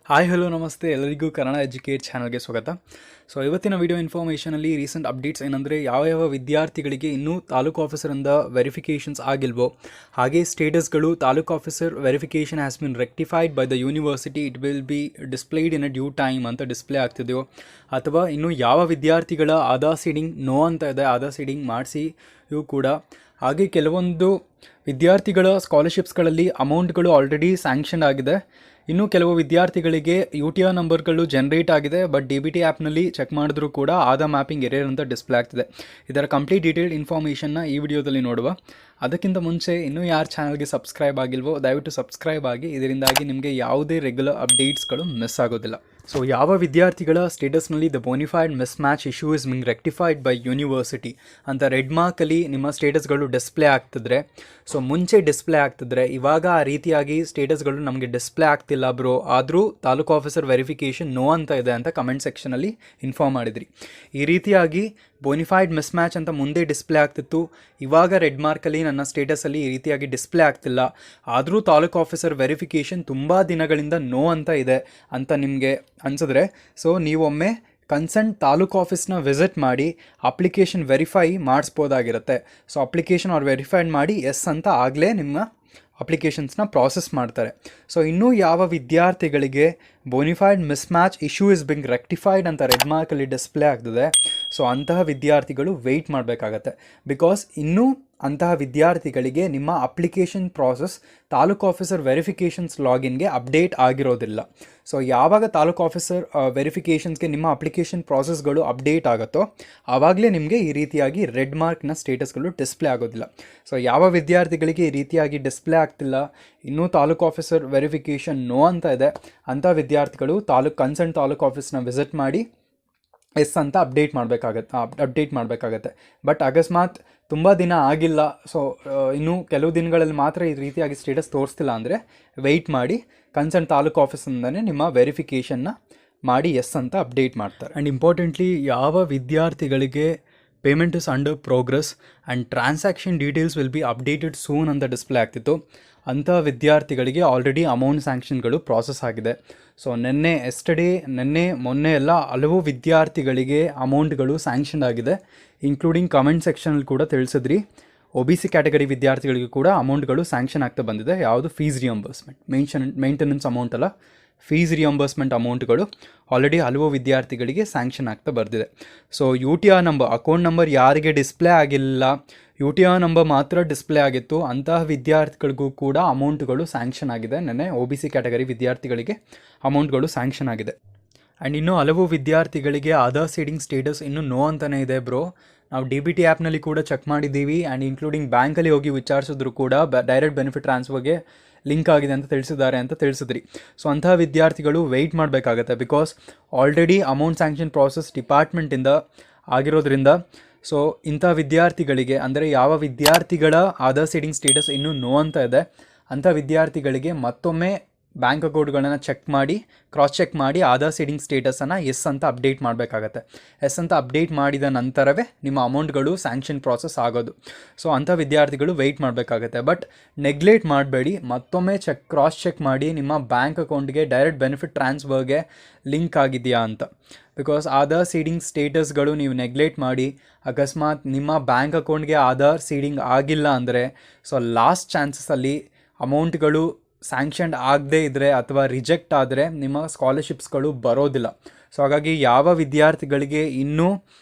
Hi hello ನಮಸ್ತೆ ಎಲ್ಲರಿಗೂ Kannada educate ಚಾನಲ್ಗೆ ಸ್ವಾಗತ. ಸೊ ಇವತ್ತಿನ ವಿಡಿಯೋ ಇನ್ಫಾರ್ಮೇಷನಲ್ಲಿ ರೀಸೆಂಟ್ ಅಪ್ಡೇಟ್ಸ್ ಏನಂದರೆ ಯಾವ ವಿದ್ಯಾರ್ಥಿಗಳಿಗೆ ಇನ್ನೂ ತಾಲೂಕು ಆಫೀಸರಿಂದ ವೆರಿಫಿಕೇಷನ್ಸ್ ಆಗಿಲ್ವೋ, ಹಾಗೆ ಸ್ಟೇಟಸ್ಗಳು taluk officer verification has been rectified by the university, it will be displayed in a due time ಅಂತ ಡಿಸ್ಪ್ಲೇ ಆಗ್ತಿದೆಯೋ, ಅಥವಾ ಇನ್ನು ಯಾವ ವಿದ್ಯಾರ್ಥಿಗಳ ಆಧಾರ್ ಸೀಡಿಂಗ್ ನೋ ಅಂತ ಇದೆ, ಆಧಾರ್ ಸೀಡಿಂಗ್ ಮಾಡಿಸಿ ಇವು ಕೂಡ. ಹಾಗೆ ಕೆಲವೊಂದು ವಿದ್ಯಾರ್ಥಿಗಳ ಸ್ಕಾಲರ್ಶಿಪ್ಸ್ಗಳಲ್ಲಿ ಅಮೌಂಟ್ಗಳು ಆಲ್ರೆಡಿ ಸ್ಯಾಂಕ್ಷನ್ ಆಗಿದೆ. ಇನ್ನು ಕೆಲವು ವಿದ್ಯಾರ್ಥಿಗಳಿಗೆ UTR ನಂಬರ್ಗಳು ಜನರೇಟ್ ಆಗಿದೆ, ಬಟ್ DBT ಆ್ಯಪ್ನಲ್ಲಿ ಚೆಕ್ ಮಾಡಿದ್ರೂ ಕೂಡ ಆಧಾರ್ ಮ್ಯಾಪಿಂಗ್ ಎರೇರ್ ಅಂತ ಡಿಸ್ಪ್ಲೇ ಆಗ್ತಿದೆ. ಇದರ ಕಂಪ್ಲೀಟ್ ಡೀಟೇಲ್ಡ್ ಇನ್ಫಾರ್ಮೇಷನ್ನ ಈ ವಿಡಿಯೋದಲ್ಲಿ ನೋಡುವ. ಅದಕ್ಕಿಂತ ಮುಂಚೆ ಇನ್ನೂ ಯಾರು ಚಾನಲ್ಗೆ ಸಬ್ಸ್ಕ್ರೈಬ್ ಆಗಿಲ್ವೋ ದಯವಿಟ್ಟು ಸಬ್ಸ್ಕ್ರೈಬ್ ಆಗಿ, ಇದರಿಂದಾಗಿ ನಿಮಗೆ ಯಾವುದೇ ರೆಗ್ಯುಲರ್ ಅಪ್ಡೇಟ್ಸ್ಗಳು ಮಿಸ್ ಆಗೋದಿಲ್ಲ. ಸೊ ಯಾವ ವಿದ್ಯಾರ್ಥಿಗಳ ಸ್ಟೇಟಸ್ನಲ್ಲಿ the bonafide mismatch issue is being rectified by university ಅಂತ ರೆಡ್ ಮಾರ್ಕಲ್ಲಿ ನಿಮ್ಮ ಸ್ಟೇಟಸ್ಗಳು ಡಿಸ್ಪ್ಲೇ ಆಗ್ತಿದ್ರೆ, ಸೊ ಮುಂಚೆ ಡಿಸ್ಪ್ಲೇ ಆಗ್ತಿದ್ರೆ ಇವಾಗ ಆ ರೀತಿಯಾಗಿ ಸ್ಟೇಟಸ್ಗಳು ನಮಗೆ ಡಿಸ್ಪ್ಲೇ ಆಗ್ತಿಲ್ಲ ಬ್ರೋ, ಆದರೂ ತಾಲೂಕು ಆಫೀಸರ್ ವೆರಿಫಿಕೇಷನ್ ನೋ ಅಂತ ಇದೆ ಅಂತ ಕಮೆಂಟ್ ಸೆಕ್ಷನಲ್ಲಿ ಇನ್ಫಾರ್ಮ್ ಮಾಡಿದ್ರಿ. ಈ ರೀತಿಯಾಗಿ ಬೋನಿಫೈಡ್ ಮಿಸ್ ಮ್ಯಾಚ್ ಅಂತ ಮುಂದೆ ಡಿಸ್ಪ್ಲೇ ಆಗ್ತಿತ್ತು, ಇವಾಗ ರೆಡ್ ಮಾರ್ಕಲ್ಲಿ ನನ್ನ ಸ್ಟೇಟಸಲ್ಲಿ ಈ ರೀತಿಯಾಗಿ ಡಿಸ್ಪ್ಲೇ ಆಗ್ತಿಲ್ಲ, ಆದರೂ ತಾಲೂಕು ಆಫೀಸರ್ ವೆರಿಫಿಕೇಷನ್ ತುಂಬ ದಿನಗಳಿಂದ ನೋ ಅಂತ ಇದೆ ಅಂತ ನಿಮಗೆ ಅನಿಸಿದ್ರೆ, ಸೊ ನೀವೊಮ್ಮೆ ಕನ್ಸರ್ನ್ ತಾಲೂಕು ಆಫೀಸ್ನ ವಿಸಿಟ್ ಮಾಡಿ ಅಪ್ಲಿಕೇಶನ್ ವೆರಿಫೈ ಮಾಡಿಸ್ಬೋದಾಗಿರುತ್ತೆ. ಸೊ ಅಪ್ಲಿಕೇಶನ್ ಅವ್ರು ವೆರಿಫೈಡ್ ಮಾಡಿ ಎಸ್ ಅಂತ ಆಗಲೇ ನಿಮ್ಮ ಅಪ್ಲಿಕೇಶನ್ಸ್ನ ಪ್ರಾಸೆಸ್ ಮಾಡ್ತಾರೆ. ಸೊ ಇನ್ನೂ ಯಾವ ವಿದ್ಯಾರ್ಥಿಗಳಿಗೆ bonafide mismatch issue is being rectified ಅಂತ ರೆಡ್ ಮಾರ್ಕಲ್ಲಿ ಡಿಸ್ಪ್ಲೇ ಆಗ್ತದೆ, ಸೊ ಅಂತಹ ವಿದ್ಯಾರ್ಥಿಗಳು ವೆಯ್ಟ್ ಮಾಡಬೇಕಾಗತ್ತೆ. ಬಿಕಾಸ್ ಇನ್ನೂ ಅಂತಹ ವಿದ್ಯಾರ್ಥಿಗಳಿಗೆ ನಿಮ್ಮ application process taluk officer verifications ಲಾಗಿನ್ಗೆ ಅಪ್ಡೇಟ್ ಆಗಿರೋದಿಲ್ಲ. ಸೊ ಯಾವಾಗ ತಾಲೂಕು ಆಫೀಸರ್ ವೆರಿಫಿಕೇಷನ್ಸ್ಗೆ ನಿಮ್ಮ ಅಪ್ಲಿಕೇಶನ್ ಪ್ರಾಸೆಸ್ಗಳು ಅಪ್ಡೇಟ್ ಆಗುತ್ತೋ ಆವಾಗಲೇ ನಿಮಗೆ ಈ ರೀತಿಯಾಗಿ ರೆಡ್ ಮಾರ್ಕ್ನ ಸ್ಟೇಟಸ್ಗಳು ಡಿಸ್ಪ್ಲೇ ಆಗೋದಿಲ್ಲ. ಸೊ ಯಾವ ವಿದ್ಯಾರ್ಥಿಗಳಿಗೆ ಈ ರೀತಿಯಾಗಿ ಡಿಸ್ಪ್ಲೇ ಆಗ್ತಿಲ್ಲ, ಇನ್ನೂ ತಾಲೂಕು ಆಫೀಸರ್ ವೆರಿಫಿಕೇಷನ್ ನೋ ಅಂತ ಇದೆ, ಅಂಥ ವಿದ್ಯಾರ್ಥಿಗಳು ಕನ್ಸರ್ನ್ ತಾಲೂಕು ಆಫೀಸ್ನ ವಿಸಿಟ್ ಮಾಡಿ ಎಸ್ ಅಂತ ಅಪ್ಡೇಟ್ ಮಾಡಬೇಕಾಗತ್ತೆ. ಬಟ್ ಅಕಸ್ಮಾತ್ ತುಂಬ ದಿನ ಆಗಿಲ್ಲ, ಸೊ ಇನ್ನೂ ಕೆಲವು ದಿನಗಳಲ್ಲಿ ಮಾತ್ರ ಈ ರೀತಿಯಾಗಿ ಸ್ಟೇಟಸ್ ತೋರಿಸ್ತಿಲ್ಲ ಅಂದರೆ ವೆಯ್ಟ್ ಮಾಡಿ ಕನ್ಸರ್ನ್ ತಾಲೂಕು ಆಫೀಸಿಂದನೇ ನಿಮ್ಮ ವೆರಿಫಿಕೇಷನ್ನ ಮಾಡಿ ಎಸ್ ಅಂತ ಅಪ್ಡೇಟ್ ಮಾಡ್ತಾರೆ. ಆ್ಯಂಡ್ ಇಂಪಾರ್ಟೆಂಟ್ಲಿ ಯಾವ ವಿದ್ಯಾರ್ಥಿಗಳಿಗೆ payment is under progress and transaction details will be updated soon ಅಂತ ಡಿಸ್ಪ್ಲೇ ಆಗ್ತಿತ್ತು, ಅಂಥ ವಿದ್ಯಾರ್ಥಿಗಳಿಗೆ ಆಲ್ರೆಡಿ ಅಮೌಂಟ್ ಸ್ಯಾಂಕ್ಷನ್ಗಳು ಪ್ರಾಸೆಸ್ ಆಗಿದೆ. ಸೊ ನಿನ್ನೆ ಮೊನ್ನೆ ಎಲ್ಲ ಹಲವು ವಿದ್ಯಾರ್ಥಿಗಳಿಗೆ ಅಮೌಂಟ್ಗಳು ಸ್ಯಾಂಕ್ಷನ್ ಆಗಿದೆ, ಇನ್ಕ್ಲೂಡಿಂಗ್ ಕಮೆಂಟ್ ಸೆಕ್ಷನಲ್ಲಿ ಕೂಡ ತಿಳಿಸಿದ್ರಿ. OBC ಕ್ಯಾಟಗರಿ ವಿದ್ಯಾರ್ಥಿಗಳಿಗೂ ಕೂಡ ಅಮೌಂಟ್ಗಳು ಸ್ಯಾಂಕ್ಷನ್ ಆಗ್ತಾ ಬಂದಿದೆ. ಯಾವುದು ಫೀಸ್ ರಿಯಂಬರ್ಸ್ಮೆಂಟ್, ಮೇಂಟೆನೆನ್ಸ್ ಅಮೌಂಟ್ ಅಲ್ಲ, ಫೀಸ್ ರಿಯಂಬರ್ಸ್ಮೆಂಟ್ ಅಮೌಂಟ್ಗಳು ಆಲ್ರೆಡಿ ಹಲವು ವಿದ್ಯಾರ್ಥಿಗಳಿಗೆ ಸ್ಯಾಂಕ್ಷನ್ ಆಗ್ತಾ ಬರ್ತಿದೆ. So UTR number, account number ಯಾರಿಗೆ ಡಿಸ್ಪ್ಲೇ ಆಗಿಲ್ಲ, UTR ನಂಬರ್ ಮಾತ್ರ ಡಿಸ್ಪ್ಲೇ ಆಗಿತ್ತು, ಅಂತಹ ವಿದ್ಯಾರ್ಥಿಗಳಿಗೂ ಕೂಡ ಅಮೌಂಟ್ಗಳು ಸ್ಯಾಂಕ್ಷನ್ ಆಗಿದೆ. ನೆನ್ನೆ OBC ಕ್ಯಾಟಗರಿ ವಿದ್ಯಾರ್ಥಿಗಳಿಗೆ ಅಮೌಂಟ್ಗಳು ಸ್ಯಾಂಕ್ಷನ್ ಆಗಿದೆ. ಆ್ಯಂಡ್ ಇನ್ನೂ ಹಲವು ವಿದ್ಯಾರ್ಥಿಗಳಿಗೆ ಆಧಾರ್ ಸೀಡಿಂಗ್ ಸ್ಟೇಟಸ್ ಇನ್ನೂ ನೋ ಅಂತಲೇ ಇದೆ ಬ್ರೋ. ನಾವು DBT ಆ್ಯಪ್ನಲ್ಲಿ ಕೂಡ ಚೆಕ್ ಮಾಡಿದ್ದೀವಿ, ಆ್ಯಂಡ್ ಇನ್ಕ್ಲೂಡಿಂಗ್ ಬ್ಯಾಂಕಲ್ಲಿ ಹೋಗಿ ವಿಚಾರಿಸಿದ್ರು ಕೂಡ ಡೈರೆಕ್ಟ್ ಬೆನಿಫಿಟ್ ಟ್ರಾನ್ಸ್ಫರ್ಗೆ ಲಿಂಕ್ ಆಗಿದೆ ಅಂತ ತಿಳಿಸಿದ್ದಾರೆ ಅಂತ ತಿಳಿಸಿದ್ರಿ. ಸೊ ಅಂತಹ ವಿದ್ಯಾರ್ಥಿಗಳು ವೆಯ್ಟ್ ಮಾಡಬೇಕಾಗತ್ತೆ, because already amount sanction process ಡಿಪಾರ್ಟ್ಮೆಂಟಿಂದ ಆಗಿರೋದ್ರಿಂದ. ಸೊ ಇಂಥ ವಿದ್ಯಾರ್ಥಿಗಳಿಗೆ ಅಂದರೆ ಯಾವ ವಿದ್ಯಾರ್ಥಿಗಳ ಆಧಾರ್ ಸೀಡಿಂಗ್ ಸ್ಟೇಟಸ್ ಇನ್ನೂ ನೋ ಅಂತ ಇದೆ, ಅಂಥ ವಿದ್ಯಾರ್ಥಿಗಳಿಗೆ ಮತ್ತೊಮ್ಮೆ ಬ್ಯಾಂಕ್ ಅಕೌಂಟ್ಗಳನ್ನು ಕ್ರಾಸ್ ಚೆಕ್ ಮಾಡಿ ಆಧಾರ್ ಸೀಡಿಂಗ್ ಸ್ಟೇಟಸನ್ನು ಎಸ್ ಅಂತ ಅಪ್ಡೇಟ್ ಮಾಡಬೇಕಾಗತ್ತೆ. ಎಸ್ ಅಂತ ಅಪ್ಡೇಟ್ ಮಾಡಿದ ನಂತರವೇ ನಿಮ್ಮ ಅಮೌಂಟ್ಗಳು ಸ್ಯಾಂಕ್ಷನ್ ಪ್ರಾಸೆಸ್ ಆಗೋದು. ಸೊ ಅಂಥ ವಿದ್ಯಾರ್ಥಿಗಳು ವೆಯ್ಟ್ ಮಾಡಬೇಕಾಗತ್ತೆ. ಬಟ್ ನೆಗ್ಲೆಕ್ಟ್ ಮಾಡಬೇಡಿ, ಮತ್ತೊಮ್ಮೆ ಕ್ರಾಸ್ ಚೆಕ್ ಮಾಡಿ ನಿಮ್ಮ ಬ್ಯಾಂಕ್ ಅಕೌಂಟ್ಗೆ ಡೈರೆಕ್ಟ್ ಬೆನಿಫಿಟ್ ಟ್ರಾನ್ಸ್ಫರ್ಗೆ ಲಿಂಕ್ ಆಗಿದೆಯಾ ಅಂತ. ಬಿಕಾಸ್ ಆಧಾರ್ ಸೀಡಿಂಗ್ ಸ್ಟೇಟಸ್ಗಳು ನೀವು ನೆಗ್ಲೆಕ್ಟ್ ಮಾಡಿ ಅಕಸ್ಮಾತ್ ನಿಮ್ಮ ಬ್ಯಾಂಕ್ ಅಕೌಂಟ್ಗೆ ಆಧಾರ್ ಸೀಡಿಂಗ್ ಆಗಿಲ್ಲ ಅಂದರೆ, ಸೊ ಲಾಸ್ಟ್ ಚಾನ್ಸಸ್ಸಲ್ಲಿ ಅಮೌಂಟ್ಗಳು ಸ್ಯಾಂಕ್ಷನ್ಡ್ ಆಗದೇ ಇದ್ದರೆ ಅಥವಾ ರಿಜೆಕ್ಟ್ ಆದರೆ ನಿಮ್ಮ ಸ್ಕಾಲರ್ಶಿಪ್ಸ್ಗಳು ಬರೋದಿಲ್ಲ. ಸೊ ಹಾಗಾಗಿ ಯಾವ ವಿದ್ಯಾರ್ಥಿಗಳಿಗೆ ಇನ್ನೂ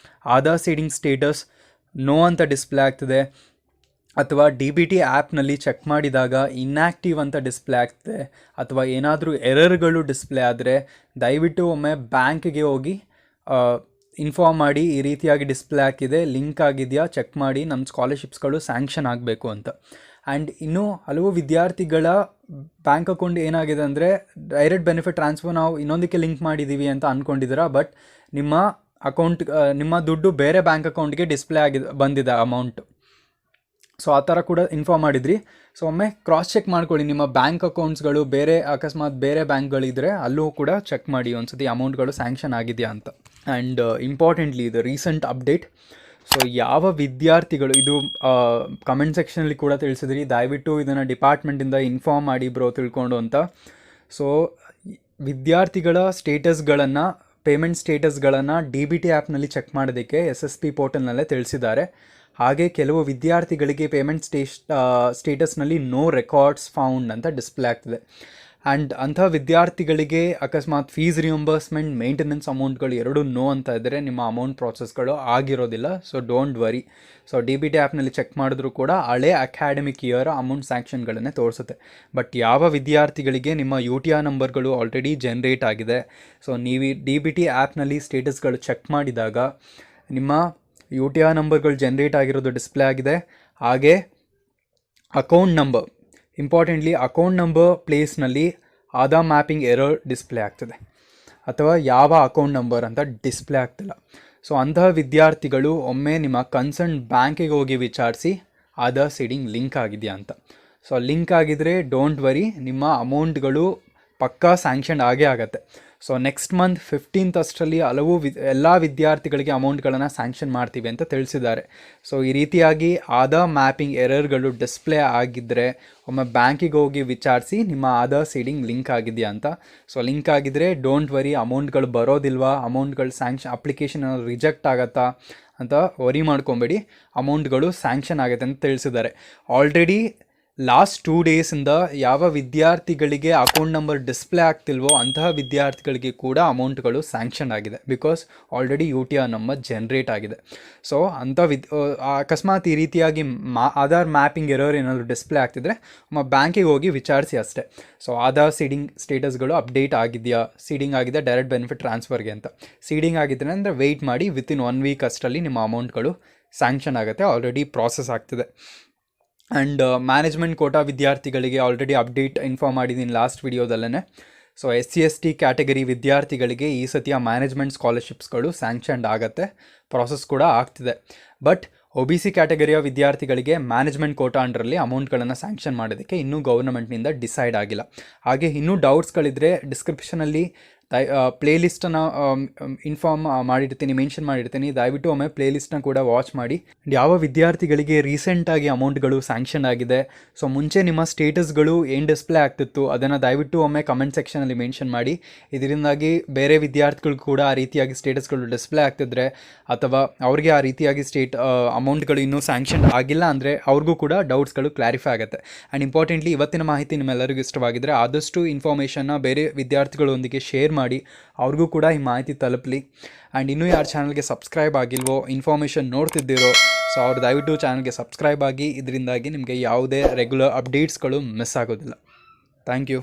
ಆಧಾರ್ ಸೀಡಿಂಗ್ ಸ್ಟೇಟಸ್ ನೋ ಅಂತ ಡಿಸ್ಪ್ಲೇ ಆಗ್ತಿದೆ, ಅಥವಾ DBT ಆ್ಯಪ್ನಲ್ಲಿ ಚೆಕ್ ಮಾಡಿದಾಗ ಇನ್ಯಾಕ್ಟಿವ್ ಅಂತ ಡಿಸ್ಪ್ಲೇ ಆಗ್ತಿದೆ, ಅಥವಾ ಏನಾದರೂ ಎರರ್ಗಳು ಡಿಸ್ಪ್ಲೇ ಆದರೆ ದಯವಿಟ್ಟು ಒಮ್ಮೆ ಬ್ಯಾಂಕ್ಗೆ ಹೋಗಿ ಇನ್ಫಾರ್ಮ್ ಮಾಡಿ, ಈ ರೀತಿಯಾಗಿ ಡಿಸ್ಪ್ಲೇ ಆಗಿದೆ, ಲಿಂಕ್ ಆಗಿದೆಯಾ ಚೆಕ್ ಮಾಡಿ, ನಮ್ಮ ಸ್ಕಾಲರ್ಶಿಪ್ಸ್ಗಳು ಸ್ಯಾಂಕ್ಷನ್ ಆಗಬೇಕು ಅಂತ. ಆ್ಯಂಡ್ ಇನ್ನೂ ಹಲವು ವಿದ್ಯಾರ್ಥಿಗಳ ಬ್ಯಾಂಕ್ ಅಕೌಂಟ್ ಏನಾಗಿದೆ ಅಂದರೆ ಡೈರೆಕ್ಟ್ ಬೆನಿಫಿಟ್ ಟ್ರಾನ್ಸ್ಫರ್ ನಾವು ಇನ್ನೊಂದಕ್ಕೆ ಲಿಂಕ್ ಮಾಡಿದ್ದೀವಿ ಅಂತ ಅಂದ್ಕೊಂಡಿದ್ದೀರಾ, ಬಟ್ ನಿಮ್ಮ ದುಡ್ಡು ಬೇರೆ ಬ್ಯಾಂಕ್ ಅಕೌಂಟ್ಗೆ ಡಿಸ್ಪ್ಲೇ ಬಂದಿದೆ ಅಮೌಂಟ್. ಸೊ ಆ ಥರ ಕೂಡ ಇನ್ಫಾರ್ಮ್ ಮಾಡಿದ್ರಿ. ಸೊ ಒಮ್ಮೆ ಕ್ರಾಸ್ ಚೆಕ್ ಮಾಡ್ಕೊಳ್ಳಿ, ನಿಮ್ಮ ಬ್ಯಾಂಕ್ ಅಕೌಂಟ್ಸ್ಗಳು ಅಕಸ್ಮಾತ್ ಬೇರೆ ಬ್ಯಾಂಕ್ಗಳಿದ್ದರೆ ಅಲ್ಲೂ ಕೂಡ ಚೆಕ್ ಮಾಡಿ ಒಂದ್ಸತಿ ಅಮೌಂಟ್ಗಳು ಸ್ಯಾಂಕ್ಷನ್ ಆಗಿದೆಯಾ ಅಂತ. ಆ್ಯಂಡ್ ಇಂಪಾರ್ಟೆಂಟ್ಲಿ ಇದು ರೀಸೆಂಟ್ ಅಪ್ಡೇಟ್. ಸೊ ಯಾವ ವಿದ್ಯಾರ್ಥಿಗಳು ಇದು ಕಮೆಂಟ್ ಸೆಕ್ಷನಲ್ಲಿ ಕೂಡ ತಿಳಿಸಿದ್ರಿ, ದಯವಿಟ್ಟು ಇದನ್ನು ಡಿಪಾರ್ಟ್ಮೆಂಟಿಂದ ಇನ್ಫಾರ್ಮ್ ಮಾಡಿ ಬ್ರೋ ತಿಳ್ಕೊಂಡು ಅಂತ. ಸೊ ವಿದ್ಯಾರ್ಥಿಗಳ ಸ್ಟೇಟಸ್ಗಳನ್ನು ಪೇಮೆಂಟ್ ಸ್ಟೇಟಸ್ಗಳನ್ನು DBT ಆ್ಯಪ್ನಲ್ಲಿ ಚೆಕ್ ಮಾಡೋದಕ್ಕೆ SSP ಪೋರ್ಟಲ್ನಲ್ಲೇ ತಿಳಿಸಿದ್ದಾರೆ. ಹಾಗೆ ಕೆಲವು ವಿದ್ಯಾರ್ಥಿಗಳಿಗೆ ಪೇಮೆಂಟ್ ಸ್ಟೇಟಸ್ನಲ್ಲಿ ನೋ ರೆಕಾರ್ಡ್ಸ್ ಫೌಂಡ್ ಅಂತ ಡಿಸ್ಪ್ಲೇ ಆಗ್ತಿದೆ. ಆ್ಯಂಡ್ ಅಂಥ ವಿದ್ಯಾರ್ಥಿಗಳಿಗೆ ಅಕಸ್ಮಾತ್ ಫೀಸ್ ರಿಯಂಬರ್ಸ್ಮೆಂಟ್, ಮೇಂಟೆನೆನ್ಸ್ ಅಮೌಂಟ್ಗಳು ಎರಡೂ ನೋ ಅಂತ ಇದ್ದರೆ ನಿಮ್ಮ ಅಮೌಂಟ್ ಪ್ರಾಸೆಸ್ಗಳು ಆಗಿರೋದಿಲ್ಲ. So don't worry. So DBT ಆ್ಯಪ್ನಲ್ಲಿ ಚೆಕ್ ಮಾಡಿದ್ರೂ ಕೂಡ ಹಳೆ ಅಕಾಡೆಮಿಕ್ ಇಯರ್ ಅಮೌಂಟ್ ಸ್ಯಾಂಕ್ಷನ್ಗಳನ್ನೇ ತೋರಿಸುತ್ತೆ. ಬಟ್ ಯಾವ ವಿದ್ಯಾರ್ಥಿಗಳಿಗೆ ನಿಮ್ಮ UTR ನಂಬರ್ಗಳು ಆಲ್ರೆಡಿ ಜನ್ರೇಟ್ ಆಗಿದೆ, ಸೊ ನೀವು DBT ಆ್ಯಪ್ನಲ್ಲಿ ಸ್ಟೇಟಸ್ಗಳು ಚೆಕ್ ಮಾಡಿದಾಗ ನಿಮ್ಮ UTR ನಂಬರ್ಗಳು ಜನ್ರೇಟ್ ಆಗಿರೋದು ಡಿಸ್ಪ್ಲೇ ಆಗಿದೆ. ಹಾಗೆ account number, importantly account number ಪ್ಲೇಸ್ನಲ್ಲಿ ಆಧಾರ್ ಮ್ಯಾಪಿಂಗ್ ಎರರ್ ಡಿಸ್ಪ್ಲೇ ಆಗ್ತದೆ, ಅಥವಾ ಯಾವ ಅಕೌಂಟ್ ನಂಬರ್ ಅಂತ ಡಿಸ್ಪ್ಲೇ ಆಗ್ತಿಲ್ಲ. ಸೊ ಅಂತಹ ವಿದ್ಯಾರ್ಥಿಗಳು ಒಮ್ಮೆ ನಿಮ್ಮ ಕನ್ಸರ್ನ್ ಬ್ಯಾಂಕಿಗೆ ಹೋಗಿ ವಿಚಾರಿಸಿ ಆಧಾರ್ ಸೀಡಿಂಗ್ ಲಿಂಕ್ ಆಗಿದೆಯಾ ಅಂತ. ಸೊ ಲಿಂಕ್ ಆಗಿದ್ದರೆ ಡೋಂಟ್ ವರಿ, ನಿಮ್ಮ ಅಮೌಂಟ್ಗಳು ಪಕ್ಕಾ ಸ್ಯಾಂಕ್ಷನ್ ಆಗೇ ಆಗುತ್ತೆ. ಸೊ ನೆಕ್ಸ್ಟ್ ಮಂತ್ 15th ಅಷ್ಟರಲ್ಲಿ ಎಲ್ಲ ವಿದ್ಯಾರ್ಥಿಗಳಿಗೆ ಅಮೌಂಟ್ಗಳನ್ನು ಸ್ಯಾಂಕ್ಷನ್ ಮಾಡ್ತೀವಿ ಅಂತ ತಿಳಿಸಿದ್ದಾರೆ. ಸೊ ಈ ರೀತಿಯಾಗಿ ಆಧಾರ್ ಮ್ಯಾಪಿಂಗ್ ಎರರ್ಗಳು ಡಿಸ್ಪ್ಲೇ ಆಗಿದ್ದರೆ ಒಮ್ಮೆ ಬ್ಯಾಂಕಿಗೆ ಹೋಗಿ ವಿಚಾರಿಸಿ ನಿಮ್ಮ ಆಧಾರ್ ಸೀಡಿಂಗ್ ಲಿಂಕ್ ಆಗಿದೆಯಾ ಅಂತ. ಸೊ ಲಿಂಕ್ ಆಗಿದ್ದರೆ ಡೋಂಟ್ ವರಿ, ಅಮೌಂಟ್ಗಳು ಬರೋದಿಲ್ವಾ, ಅಮೌಂಟ್ಗಳು ಅಪ್ಲಿಕೇಶನ್ ರಿಜೆಕ್ಟ್ ಆಗುತ್ತಾ ಅಂತ ವರಿ ಮಾಡ್ಕೊಬೇಡಿ, ಅಮೌಂಟ್ಗಳು ಸ್ಯಾಂಕ್ಷನ್ ಆಗುತ್ತೆ ಅಂತ ತಿಳಿಸಿದ್ದಾರೆ. ಆಲ್ರೆಡಿ ಲಾಸ್ಟ್ 2 ಡೇಸಿಂದ ಯಾವ ವಿದ್ಯಾರ್ಥಿಗಳಿಗೆ ಅಕೌಂಟ್ ನಂಬರ್ ಡಿಸ್ಪ್ಲೇ ಆಗ್ತಿಲ್ವೋ ಅಂತಹ ವಿದ್ಯಾರ್ಥಿಗಳಿಗೆ ಕೂಡ ಅಮೌಂಟ್ಗಳು ಸ್ಯಾಂಕ್ಷನ್ ಆಗಿದೆ. Because already UTR number generate ಆಗಿದೆ. ಸೊ ಅಂಥ ಅಕಸ್ಮಾತ್ ಈ ರೀತಿಯಾಗಿ ಆಧಾರ್ ಮ್ಯಾಪಿಂಗ್ ಎರರ್ ಏನಾದರೂ ಡಿಸ್ಪ್ಲೇ ಆಗ್ತಿದ್ರೆ ಬ್ಯಾಂಕಿಗೆ ಹೋಗಿ ವಿಚಾರಿಸಿ ಅಷ್ಟೇ. ಸೊ ಆಧಾರ್ ಸೀಡಿಂಗ್ ಸ್ಟೇಟಸ್ಗಳು ಅಪ್ಡೇಟ್ ಆಗಿದೆಯಾ, ಸೀಡಿಂಗ್ ಆಗಿದೆ ಡೈರೆಕ್ಟ್ ಬೆನಿಫಿಟ್ ಟ್ರಾನ್ಸ್ಫರ್ಗೆ ಅಂತ. ಸೀಡಿಂಗ್ ಆಗಿದ್ರೆ ಅಂದರೆ ವೆಯ್ಟ್ ಮಾಡಿ, ವಿತಿನ್ 1 ವೀಕ್ ಅಷ್ಟರಲ್ಲಿ ನಿಮ್ಮ ಅಮೌಂಟ್ಗಳು ಸ್ಯಾಂಕ್ಷನ್ ಆಗುತ್ತೆ, ಆಲ್ರೆಡಿ ಪ್ರಾಸೆಸ್ ಆಗ್ತಿದೆ. ಆ್ಯಂಡ್ ಮ್ಯಾನೇಜ್ಮೆಂಟ್ ಕೋಟಾ ವಿದ್ಯಾರ್ಥಿಗಳಿಗೆ ಆಲ್ರೆಡಿ ಅಪ್ಡೇಟ್ ಇನ್ಫಾರ್ಮ್ ಮಾಡಿದ್ದೀನಿ ಲಾಸ್ಟ್ ವಿಡಿಯೋದಲ್ಲೇ. ಸೊ SC ST ಕ್ಯಾಟಗರಿ ವಿದ್ಯಾರ್ಥಿಗಳಿಗೆ ಈ ಸತಿಯ ಮ್ಯಾನೇಜ್ಮೆಂಟ್ ಸ್ಕಾಲರ್ಶಿಪ್ಸ್ಗಳು ಸ್ಯಾಂಕ್ಷನ್ಡ್ ಆಗುತ್ತೆ, ಪ್ರಾಸೆಸ್ ಕೂಡ ಆಗ್ತಿದೆ. ಬಟ್ OBC ಕ್ಯಾಟಗರಿಯ ವಿದ್ಯಾರ್ಥಿಗಳಿಗೆ ಮ್ಯಾನೇಜ್ಮೆಂಟ್ ಕೋಟಾ ಅಂಡರಲ್ಲಿ ಅಮೌಂಟ್ಗಳನ್ನು ಸ್ಯಾಂಕ್ಷನ್ ಮಾಡೋದಕ್ಕೆ ಇನ್ನೂ ಗೌರ್ಮೆಂಟ್ನಿಂದ ಡಿಸೈಡ್ ಆಗಿಲ್ಲ. ಹಾಗೆ ಇನ್ನೂ ಡೌಟ್ಸ್ಗಳಿದ್ದರೆ ಡಿಸ್ಕ್ರಿಪ್ಷನಲ್ಲಿ ಪ್ಲೇಲಿಸ್ಟನ್ನು ಮೆನ್ಷನ್ ಮಾಡಿರ್ತೀನಿ, ದಯವಿಟ್ಟು ಒಮ್ಮೆ ಪ್ಲೇಲಿಸ್ಟನ್ನ ಕೂಡ ವಾಚ್ ಮಾಡಿ. ಯಾವ ವಿದ್ಯಾರ್ಥಿಗಳಿಗೆ ರೀಸೆಂಟಾಗಿ ಅಮೌಂಟ್ಗಳು ಸ್ಯಾಂಕ್ಷನ್ ಆಗಿದೆ, ಸೊ ಮುಂಚೆ ನಿಮ್ಮ ಸ್ಟೇಟಸ್ಗಳು ಏನು ಡಿಸ್ಪ್ಲೇ ಆಗ್ತಿತ್ತು ಅದನ್ನು ದಯವಿಟ್ಟು ಒಮ್ಮೆ ಕಮೆಂಟ್ ಸೆಕ್ಷನಲ್ಲಿ ಮೆನ್ಷನ್ ಮಾಡಿ. ಇದರಿಂದಾಗಿ ಬೇರೆ ವಿದ್ಯಾರ್ಥಿಗಳು ಕೂಡ ಆ ರೀತಿಯಾಗಿ ಸ್ಟೇಟಸ್ಗಳು ಡಿಸ್ಪ್ಲೇ ಆಗ್ತಿದ್ರೆ, ಅಥವಾ ಅವ್ರಿಗೆ ಆ ರೀತಿಯಾಗಿ ಅಮೌಂಟ್ಗಳು ಇನ್ನೂ ಸ್ಯಾಂಕ್ಷನ್ ಆಗಿಲ್ಲ ಅಂದರೆ ಅವ್ರಿಗೂ ಕೂಡ ಡೌಟ್ಸ್ಗಳು ಕ್ಲಾರಿಫೈ ಆಗುತ್ತೆ. ಆ್ಯಂಡ್ ಇಂಪಾರ್ಟೆಂಟ್ಲಿ ಇವತ್ತಿನ ಮಾಹಿತಿ ನಿಮ್ಮೆಲ್ಲರಿಗೂ ಇಷ್ಟವಾಗಿದ್ದರೆ ಆದಷ್ಟು ಇನ್ಫಾರ್ಮೇಷನ್ನ ಬೇರೆ ವಿದ್ಯಾರ್ಥಿಗಳೊಂದಿಗೆ ಶೇರ್ ಮಾಡಿ, ಅವ್ರಿಗೂ ಕೂಡ ಈ ಮಾಹಿತಿ ತಲುಪಲಿ. ಆ್ಯಂಡ್ ಇನ್ನೂ ಯಾರು ಚಾನಲ್ಗೆ ಸಬ್ಸ್ಕ್ರೈಬ್ ಆಗಿಲ್ವೋ, ಇನ್ಫಾರ್ಮೇಷನ್ ನೋಡ್ತಿದ್ದೀರೋ, ಸೊ ಅವ್ರು ದಯವಿಟ್ಟು ಚಾನಲ್ಗೆ ಸಬ್ಸ್ಕ್ರೈಬ್ ಆಗಿ. ಇದರಿಂದಾಗಿ ನಿಮಗೆ ಯಾವುದೇ ರೆಗ್ಯುಲರ್ ಅಪ್ಡೇಟ್ಸ್ಗಳು ಮಿಸ್ ಆಗೋದಿಲ್ಲ. Thank you.